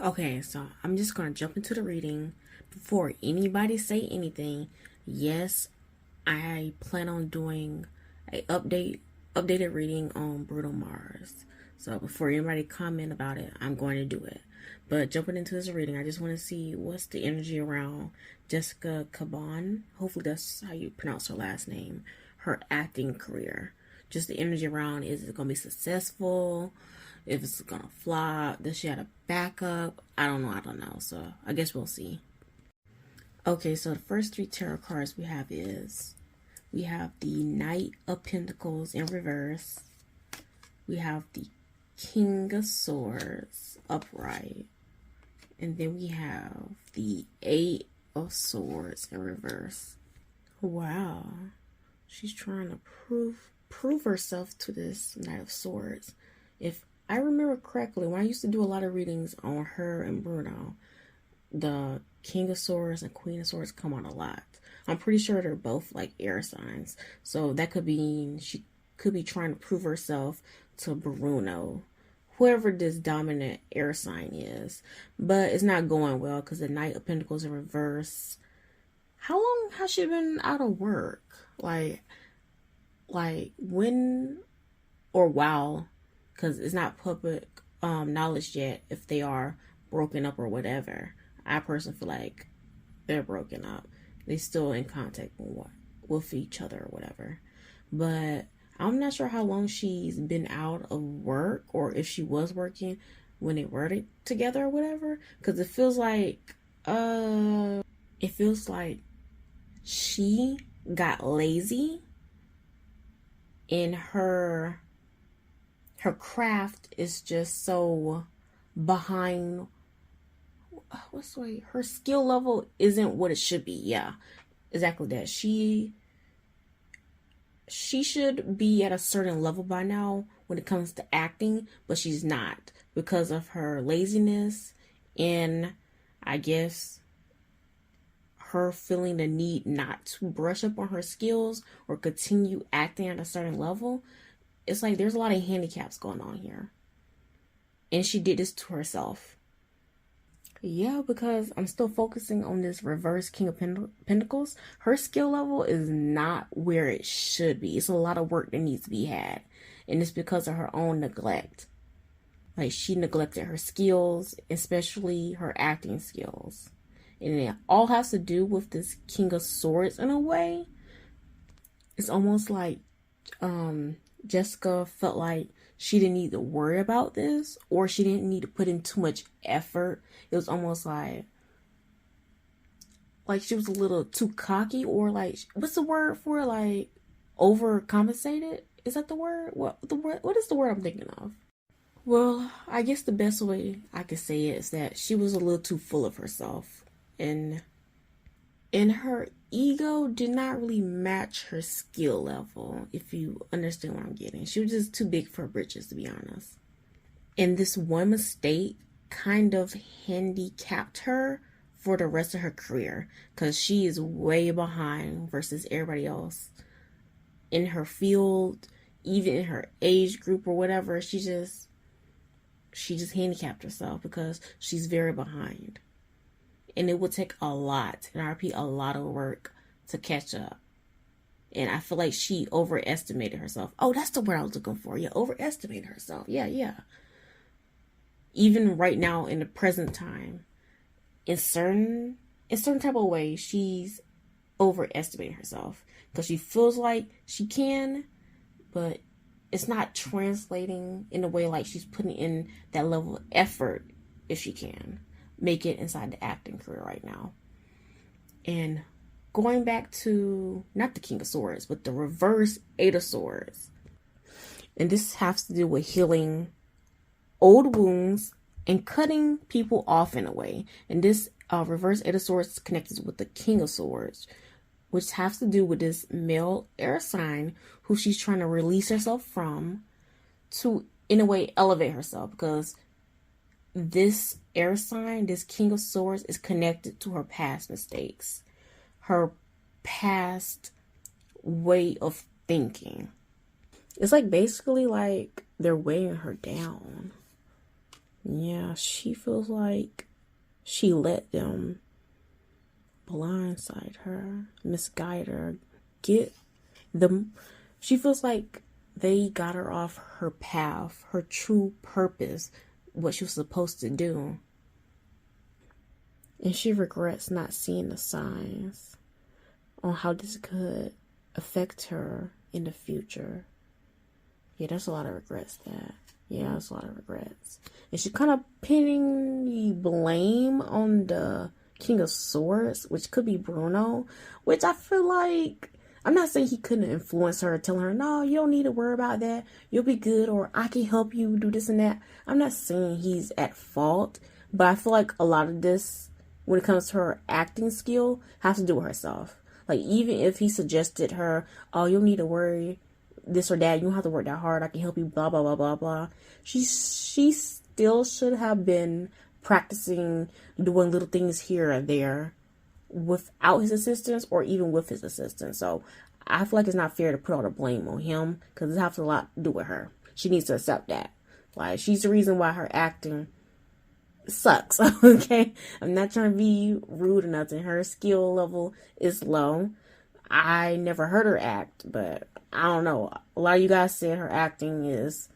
Okay, so I'm just gonna jump into the reading before anybody say anything. Yes, I plan on doing a updated reading on Bruno Mars. So before anybody comment about it, I'm going to do it. But jumping into this reading, I just want to see what's the energy around Jessica Caban. Hopefully that's how you pronounce her last name. Her acting career. Just the energy around, is it going to be successful? If it's going to flop? Does she have a backup? I don't know. So I guess we'll see. Okay, so the first three tarot cards we have the Knight of Pentacles in reverse. We have the King of Swords upright. And then we have the Eight of Swords in reverse. Wow. She's trying to prove herself to this Knight of Swords. If I remember correctly, when I used to do a lot of readings on her and Bruno, the King of Swords and Queen of Swords come on a lot. I'm pretty sure they're both like air signs. So that could mean she could be trying to prove herself to Bruno, whoever this dominant air sign is. But it's not going well because the Knight of Pentacles in reverse. How long has she been out of work? Like when or while? Because it's not public knowledge yet if they are broken up or whatever. I personally feel like they're broken up. They still in contact with each other or whatever. But I'm not sure how long she's been out of work or if she was working when they were together or whatever. Because it feels like she got lazy in her craft is just so behind. What's the way? Her skill level isn't what it should be. Yeah, exactly that. She should be at a certain level by now when it comes to acting, but she's not because of her laziness and I guess her feeling the need not to brush up on her skills or continue acting at a certain level. It's like there's a lot of handicaps going on here. And she did this to herself. Yeah, because I'm still focusing on this reverse King of Pentacles. Her skill level is not where it should be. It's a lot of work that needs to be had. And it's because of her own neglect. Like she neglected her skills, especially her acting skills. And it all has to do with this King of Swords in a way. It's almost like Jessica felt like she didn't need to worry about this or she didn't need to put in too much effort. It was almost like she was a little too cocky or like, what's the word for like overcompensated? Is that the word? What is the word I'm thinking of? Well, I guess the best way I could say it is that she was a little too full of herself and her ego did not really match her skill level, if you understand what I'm getting. She was just too big for her britches, to be honest. And this one mistake kind of handicapped her for the rest of her career because she is way behind versus everybody else in her field, even in her age group or whatever. She just handicapped herself because she's very behind. And it would take a lot, and I repeat, a lot of work to catch up. And I feel like she overestimated herself. Oh, that's the word I was looking for. Yeah, overestimated herself. Yeah. Even right now in the present time, in certain type of way, she's overestimating herself. Because she feels like she can, but it's not translating in a way like she's putting in that level of effort if she can make it inside the acting career right now. And going back to not the King of Swords, but the reverse Eight of Swords. And this has to do with healing old wounds and cutting people off in a way. And this reverse Eight of Swords is connected with the King of Swords, which has to do with this male air sign who she's trying to release herself from to, in a way, elevate herself. Because this air sign, this King of Swords, is connected to her past mistakes, her past way of thinking. It's like basically like they're weighing her down. Yeah, she feels like she let them blindside her, misguide her, get them. She feels like they got her off her path, her true purpose, what she was supposed to do. And she regrets not seeing the signs on how this could affect her in the future. Yeah, there's a lot of regrets that. Yeah, there's a lot of regrets. And she's kind of pinning the blame on the King of Swords, which could be Bruno, which I feel like, I'm not saying he couldn't influence her, telling her, no, you don't need to worry about that. You'll be good, or I can help you do this and that. I'm not saying he's at fault, but I feel like a lot of this, when it comes to her acting skill, has to do with herself. Like, even if he suggested her, oh, you don't need to worry this or that, you don't have to work that hard, I can help you, blah, blah, blah, blah, blah. She still should have been practicing doing little things here or there without his assistance or even with his assistance. So I feel like it's not fair to put all the blame on him, because it has a lot to do with her. She needs to accept that. Like, she's the reason why her acting sucks. Okay, I'm not trying to be rude or nothing. Her skill level is low. I never heard her act, but I don't know. A lot of you guys said her acting is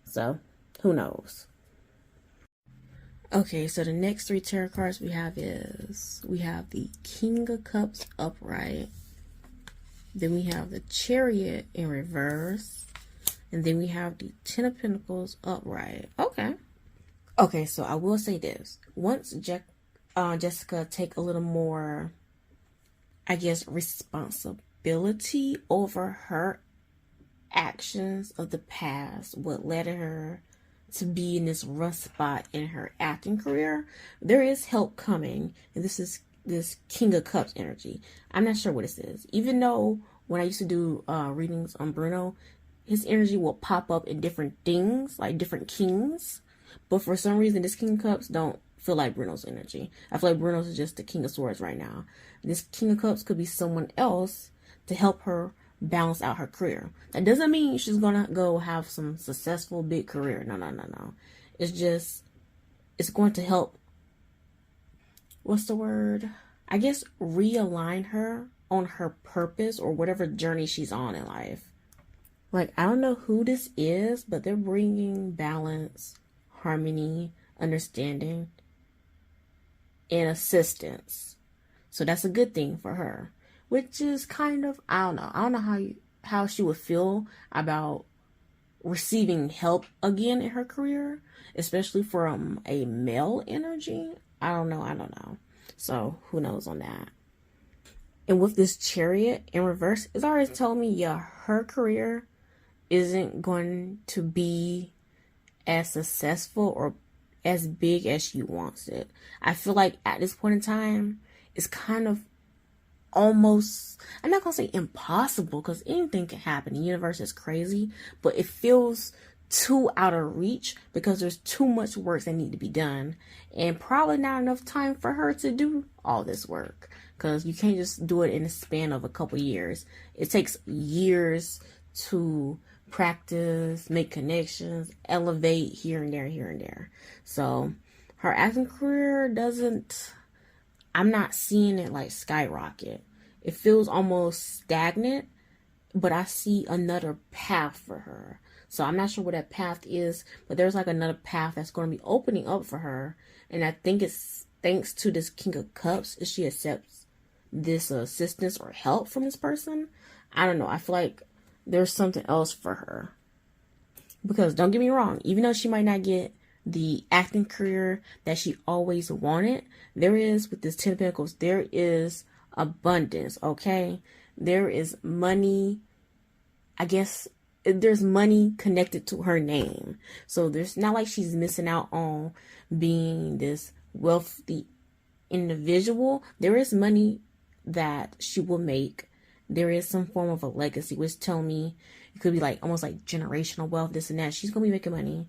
so who knows? Okay, so the next 3 tarot cards we have the King of Cups upright, then we have the Chariot in reverse, and then we have the Ten of Pentacles upright. Okay, so I will say this. Once Jessica take a little more, I guess, responsibility over her actions of the past, what led her to be in this rough spot in her acting career, there is help coming, and this is this King of Cups energy. I'm not sure what this is. Even though when I used to do readings on Bruno, his energy will pop up in different things, like different kings. But for some reason, this King of Cups don't feel like Bruno's energy. I feel like Bruno's is just the King of Swords right now. This King of Cups could be someone else to help her balance out her career. That doesn't mean she's gonna go have some successful big career. No. It's just, it's going to help, what's the word? I guess realign her on her purpose or whatever journey she's on in life. Like, I don't know who this is, but they're bringing balance, harmony, understanding, and assistance. So that's a good thing for her, which is kind of, I don't know how she would feel about receiving help again in her career, especially from a male energy. I don't know. So who knows on that. And with this Chariot in reverse, it's already told me, yeah, her career isn't going to be as successful or as big as she wants it. I feel like at this point in time, it's kind of almost, I'm not gonna say impossible, because anything can happen. The universe is crazy, but it feels too out of reach because there's too much work that need to be done, and probably not enough time for her to do all this work, because you can't just do it in the span of a couple years. It takes years to practice, make connections, elevate here and there. So her acting career I'm not seeing it like skyrocket. It feels almost stagnant, but I see another path for her. So I'm not sure what that path is, but there's like another path that's going to be opening up for her. And I think it's thanks to this King of Cups, if she accepts this assistance or help from this person. I don't know. I feel like there's something else for her. Because don't get me wrong, even though she might not get the acting career that she always wanted, there is, with this Ten of Pentacles, there is abundance, okay? There is money, I guess there's money connected to her name. So there's not like she's missing out on being this wealthy individual. There is money that she will make. There is some form of a legacy, which tell me it could be like almost like generational wealth, this and that. She's going to be making money.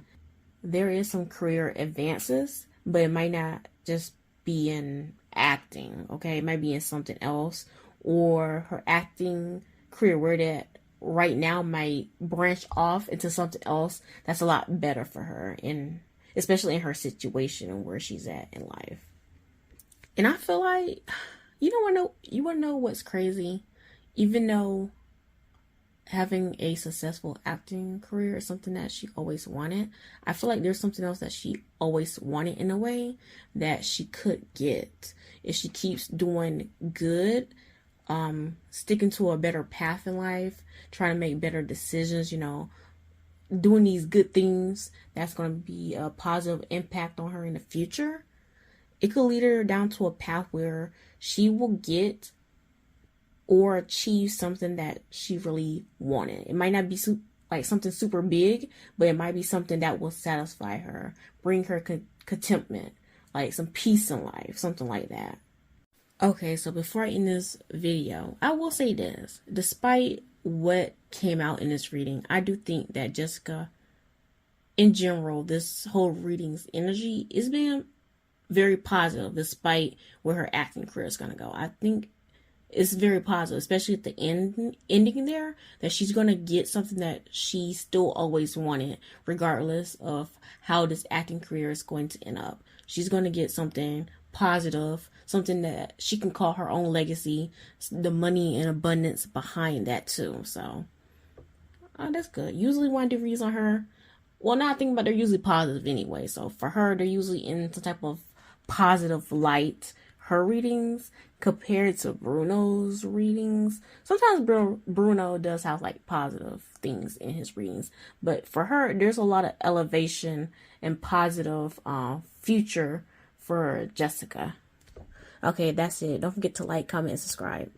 There is some career advances, but it might not just be in acting, okay? It might be in something else, or her acting career where that right now might branch off into something else that's a lot better for her. And especially in her situation and where she's at in life. And I feel like, you want to know what's crazy? Even though having a successful acting career is something that she always wanted, I feel like there's something else that she always wanted in a way that she could get if she keeps doing good, sticking to a better path in life, trying to make better decisions, doing these good things that's going to be a positive impact on her in the future. It could lead her down to a path where she will get or achieve something that she really wanted. It might not be like something super big, but it might be something that will satisfy her, bring her contentment, like some peace in life, something like that. Okay, so before I end this video, I will say this. Despite what came out in this reading, I do think that Jessica, in general, this whole reading's energy is being very positive, despite where her acting career is going to go. I think it's very positive, especially at the ending there, that she's going to get something that she still always wanted, regardless of how this acting career is going to end up. She's going to get something positive, something that she can call her own legacy, the money and abundance behind that too. So, that's good. Usually when I do reads on her, well, now I think about, they're usually positive anyway. So for her, they're usually in some type of positive light, her readings, compared to Bruno's readings. Sometimes Bruno does have like positive things in his readings, but for her, there's a lot of elevation and positive future for Jessica. Okay, that's it. Don't forget to like, comment, and subscribe.